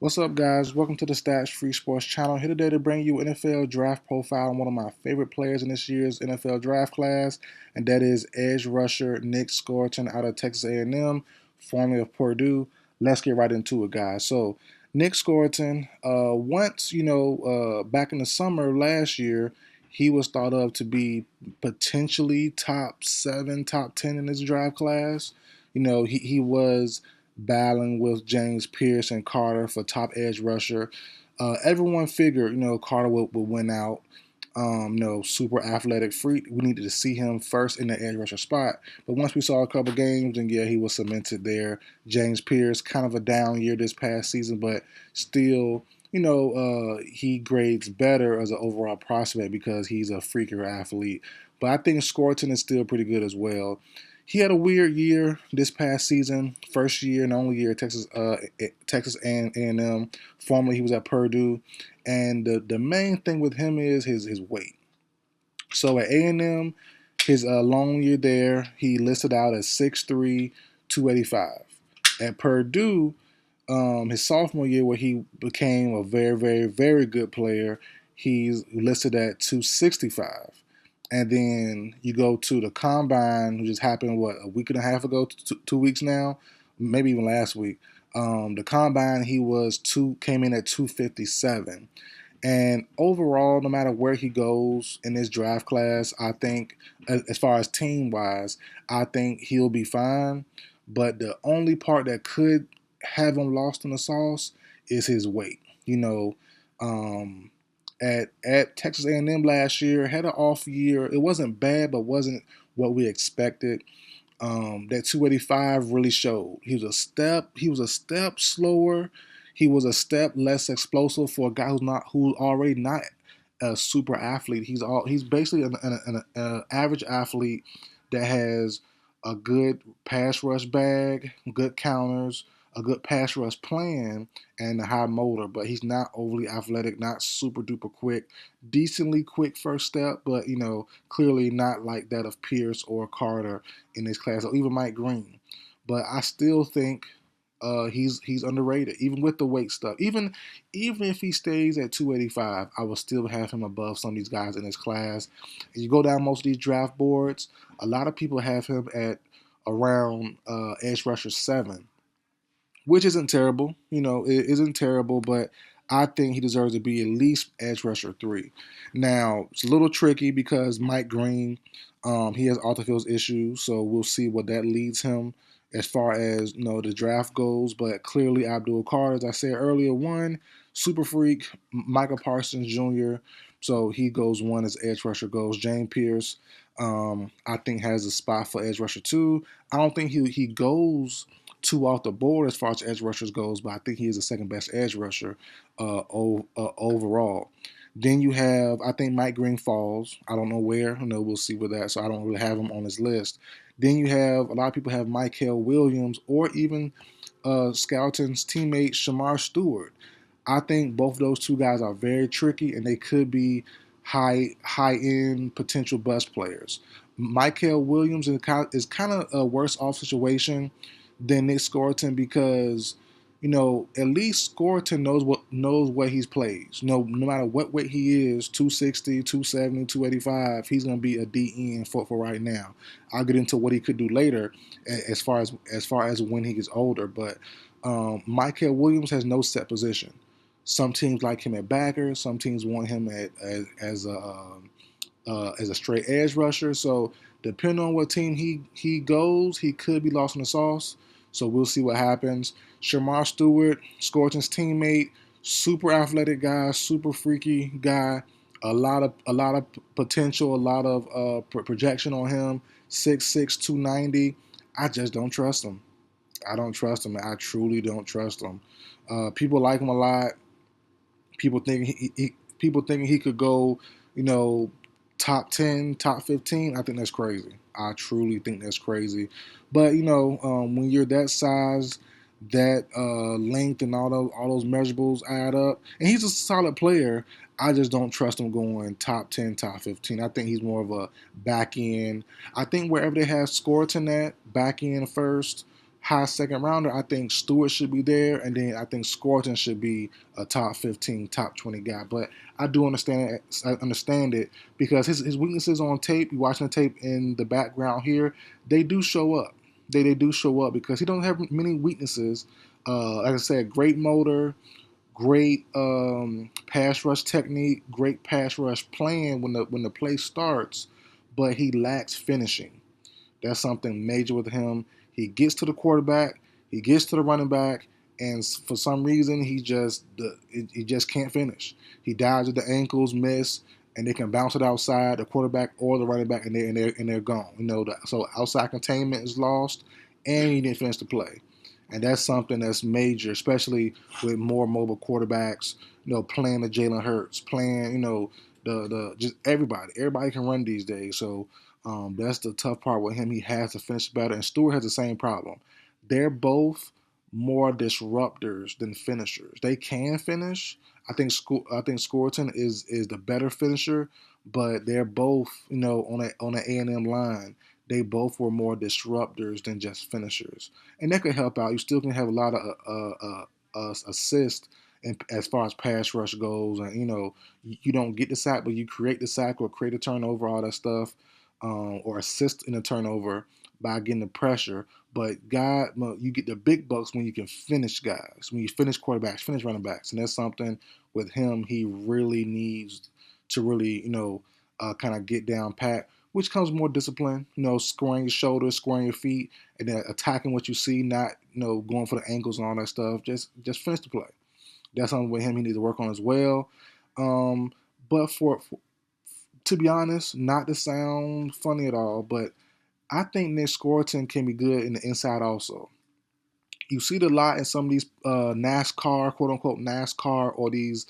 What's up, guys? Welcome to the Stats Free Sports channel. Here today to bring you NFL draft profile on one of my favorite players in this year's NFL draft class, and that is edge rusher Nic Scourton out of Texas A&M, formerly of Purdue. Let's get right into it, guys. So, Nic Scourton, once back in the summer last year, he was thought of to be potentially top 7, top 10 in this draft class. He was battling with James Pierce and Carter for top edge rusher. Everyone figured, Carter would win out. Super athletic freak. We needed to see him first in the edge rusher spot. But once we saw a couple games, and yeah, he was cemented there. James Pierce, kind of a down year this past season, but still, he grades better as an overall prospect because he's a freakier athlete. But I think Scourton is still pretty good as well. He had a weird year this past season, first year and only year at Texas A&M. Formerly, he was at Purdue, and the main thing with him is his weight. So at A&M, his long year there, he listed out as 6'3", 285. At Purdue, his sophomore year, where he became a very, very, very good player, he's listed at 265. And then you go to the combine, which just happened, a week and a half ago, 2 weeks now, maybe even last week. The combine, came in at 257. And overall, no matter where he goes in this draft class, I think, as far as team wise, I think he'll be fine. But the only part that could have him lost in the sauce is his weight. Um, at Texas A&M last year, had an off year. It wasn't bad, but wasn't what we expected. That 285 really showed. He was a step slower. He was a step less explosive for a guy who's already not a super athlete. He's basically an average athlete that has a good pass rush bag, good counters, a good pass rush plan, and a high motor. But he's not overly athletic, not super duper quick. Decently quick first step, but clearly not like that of Pierce or Carter in this class, or even Mike Green. But I still think he's underrated, even with the weight stuff. Even if he stays at 285, I will still have him above some of these guys in his class. And you go down most of these draft boards, a lot of people have him at around edge rusher 7, which isn't terrible. It isn't terrible, but I think he deserves to be at least edge rusher 3. Now, it's a little tricky because Mike Green, he has off the field issues, so we'll see what that leads him as far as the draft goes. But clearly, Abdul Carter, as I said earlier, one super freak, Michael Parsons Jr. So he goes one as edge rusher goes. James Pierce, I think has a spot for edge rusher 2. I don't think he goes 2 off the board as far as edge rushers goes, but I think he is the second best edge rusher overall. Then you have, I think Mike Green falls. I don't know where. We'll see with that. So I don't really have him on this list. Then you have, a lot of people have Mykel Williams or even Scourton's teammate Shamar Stewart. I think both those two guys are very tricky, and they could be high end potential bust players. Mykel Williams is kind of a worse off situation than Nic Scourton because at least Scourton knows what he's plays. No matter what weight he is, 260, 270, 285, he's gonna be a DN for right now. I'll get into what he could do later as far as when he gets older. But Mykel Williams has no set position. Some teams like him at backer. Some teams want him as a straight edge rusher. So depending on what team he goes, he could be lost in the sauce. So we'll see what happens. Shamar Stewart, Scourton's teammate, super athletic guy, super freaky guy. A lot of potential, a lot of projection on him. 6'6", 290. I just don't trust him. I don't trust him. I truly don't trust him. People like him a lot. People thinking he could go, top 10, top 15. I think that's crazy. I truly think that's crazy. But when you're that size, that length, and all those measurables add up, and he's a solid player. I just don't trust him going top 10, top 15. I think he's more of a back end. I think wherever they have Scourton at, back end first, high second rounder, I think Stewart should be there, and then I think Scourton should be a top 15, top 20 guy. But I do understand it. I understand it because his weaknesses on tape, you watching the tape in the background here, they do show up. They do show up because he don't have many weaknesses. Like I said, great motor, great pass rush technique, great pass rush plan when the play starts, but he lacks finishing. That's something major with him. He gets to the quarterback, he gets to the running back, and for some reason he just can't finish. He dives at the ankles, miss, and they can bounce it outside the quarterback or the running back, and they're gone. So outside containment is lost, and he didn't finish the play. And that's something that's major, especially with more mobile quarterbacks. Playing the Jalen Hurts, playing the just everybody. Everybody can run these days. So that's the tough part with him. He has to finish better, and Stewart has the same problem. They're both more disruptors than finishers. They can finish. I think Scourton is the better finisher, but they're both on an A&M line. They both were more disruptors than just finishers, and that could help out. You still can have a lot of assists as far as pass rush goes, and you don't get the sack, but you create the sack or create a turnover, all that stuff, or assist in a turnover by getting the pressure. But you get the big bucks when you can finish guys, when you finish quarterbacks, finish running backs, and that's something with him he really needs to really kind of get down pat. Which comes more discipline, scoring your shoulders, scoring your feet, and then attacking what you see, not going for the ankles and all that stuff. Just finish the play. That's something with him he needs to work on as well. Um, but to be honest, not to sound funny at all, but I think Nic Scourton can be good in the inside also. You see it a lot in some of these NASCAR, quote unquote NASCAR, or these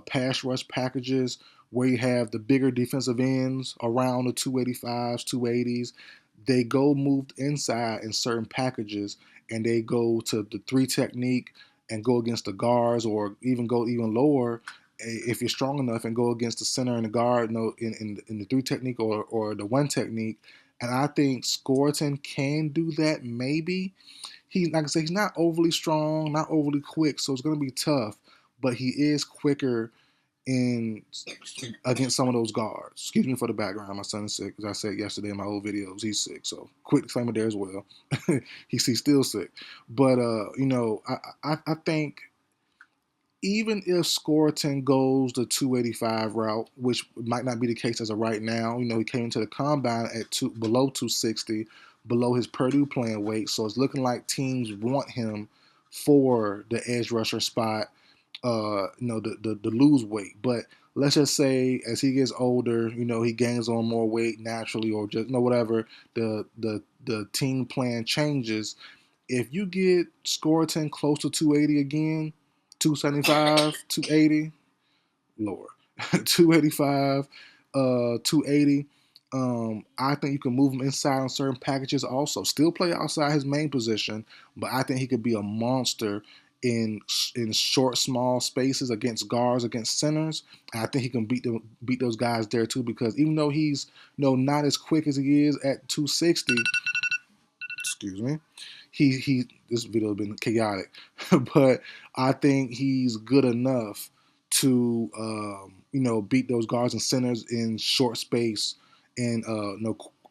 pass rush packages where you have the bigger defensive ends around the 285s, 280s. They go moved inside in certain packages, and they go to the three technique and go against the guards, or even go even lower if you're strong enough and go against the center and the guard, in the three technique or the one technique. And I think Scourton can do that maybe. Like I said, he's not overly strong, not overly quick, so it's going to be tough. But he is quicker in against some of those guards. Excuse me for the background. My son is sick, as I said yesterday in my old videos. He's sick, so quick disclaimer there as well. He's still sick, but I think even if Scourton goes the 285 route, which might not be the case as of right now, he came into the combine at below 260, below his Purdue playing weight. So it's looking like teams want him for the edge rusher spot, the lose weight. But let's just say as he gets older, he gains on more weight naturally, or just whatever the team plan changes. If you get Scourton close to 280 again, 275, 280, lower, 285, 280. I think you can move him inside on certain packages also. Still play outside his main position, but I think he could be a monster in short, small spaces against guards, against centers. And I think he can beat those guys there too, because even though he's not as quick as he is at 260, excuse me, he this video has been chaotic, but I think he's good enough to beat those guards and centers in short space. And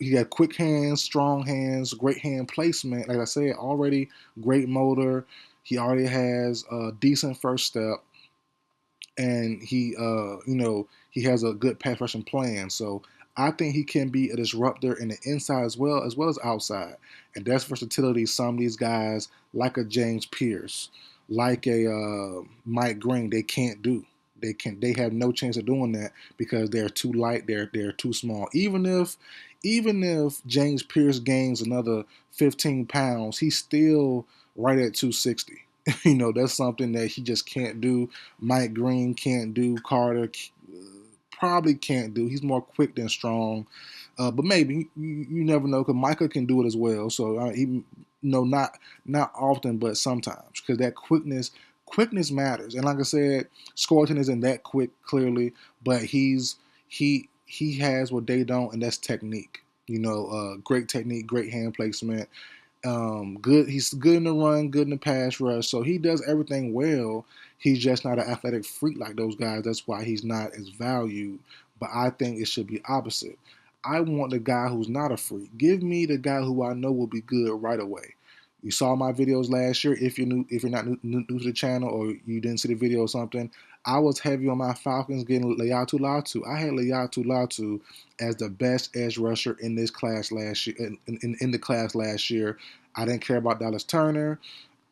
he got quick hands, strong hands, great hand placement. Like I said, already great motor. He already has a decent first step, and he has a good pass rushing plan. So I think he can be a disruptor in the inside as well as outside. And that's versatility some of these guys, like a James Pierce, like a Mike Green, they can't do. They have no chance of doing that because they're too light, they're too small. Even if James Pierce gains another 15 pounds, he's still right at 260. That's something that he just can't do. Mike Green can't do. Carter probably can't do. He's more quick than strong. But maybe you never know, because Micah can do it as well. So he, not often, but sometimes, because that quickness matters. And like I said, Scourton isn't that quick clearly, but he has what they don't, and that's technique. Great technique, great hand placement. Good. He's good in the run, good in the pass rush. So he does everything well. He's just not an athletic freak like those guys. That's why he's not as valued. But I think it should be opposite. I want the guy who's not a freak. Give me the guy who I know will be good right away. You saw my videos last year. If you're not new to the channel or you didn't see the video or something, I was heavy on my Falcons getting Layatu Latu. I had Layatu Latu as the best edge rusher in this class last year. In the class last year, I didn't care about Dallas Turner.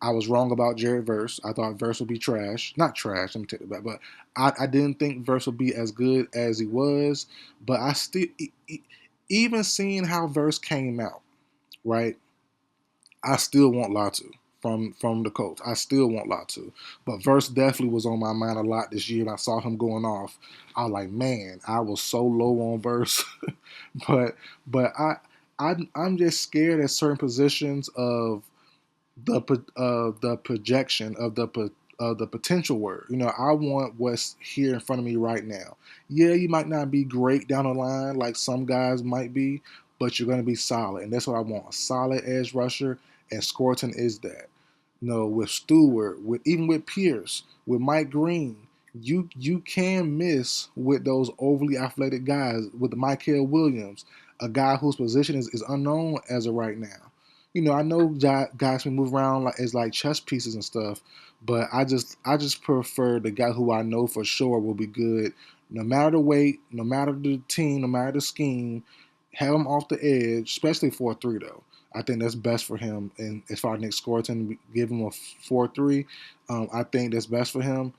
I was wrong about Jared Verse. I thought Verse would be trash. Not trash, let me take it back. But I didn't think Verse would be as good as he was. But I still, even seeing how Verse came out, right? I still want Latu from the Colts. I still want Latu. But Verse definitely was on my mind a lot this year. And I saw him going off. I was like, man, I was so low on Verse. but but I'm just scared at certain positions of the projection of the potential word. You know, I want what's here in front of me right now. Yeah, you might not be great down the line like some guys might be, but you're going to be solid, and that's what I want: a solid edge rusher. And Scourton is that. You know, with Stewart, with even with Pierce, with Mike Green, you can miss with those overly athletic guys. With Michael Williams, a guy whose position is unknown as of right now. You know, I know guys can move around like as like chess pieces and stuff, but I just prefer the guy who I know for sure will be good, no matter the weight, no matter the team, no matter the scheme. Have him off the edge, especially 4-3 though. I think that's best for him. And as far as Nic Scourton, give him a 4-3. I think that's best for him.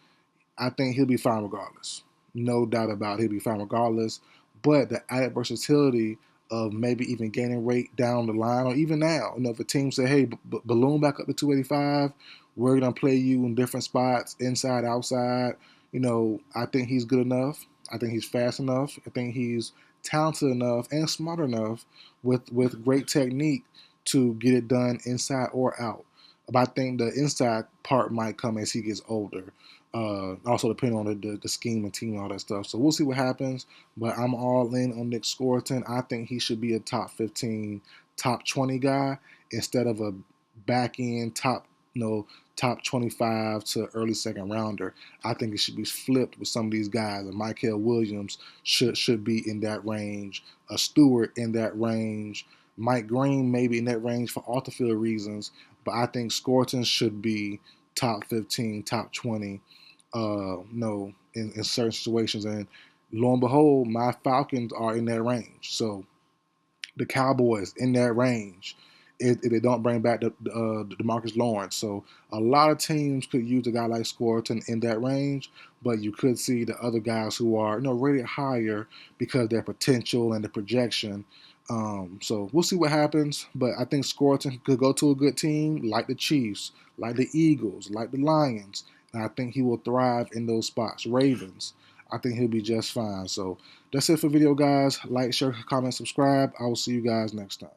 I think he'll be fine regardless. No doubt about it, he'll be fine regardless. But the added versatility of maybe even gaining rate down the line or even now, you know, if a team say, hey, balloon back up to 285, we're going to play you in different spots, inside, outside. You know, I think he's good enough. I think he's fast enough. I think he's talented enough and smart enough with great technique to get it done inside or out. But I think the inside part might come as he gets older. Also depending on the scheme and team and all that stuff. So we'll see what happens. But I'm all in on Nic Scourton. I think he should be a top 15, top 20 guy instead of a back end top 25 to early second rounder. I think it should be flipped with some of these guys. And Michael Williams should be in that range. A Stewart in that range. Mike Green maybe in that range for off the field reasons. But I think Scourton should be top 15, top 20 no, in certain situations. And lo and behold, my Falcons are in that range. So the Cowboys in that range if they don't bring back the DeMarcus Lawrence. So a lot of teams could use a guy like Scourton in that range, but you could see the other guys who are rated higher because of their potential and the projection. So we'll see what happens, but I think Scourton could go to a good team like the Chiefs, like the Eagles, like the Lions, and I think he will thrive in those spots. Ravens, I think he'll be just fine. So that's it for the video, guys. Like, share, comment, subscribe. I will see you guys next time.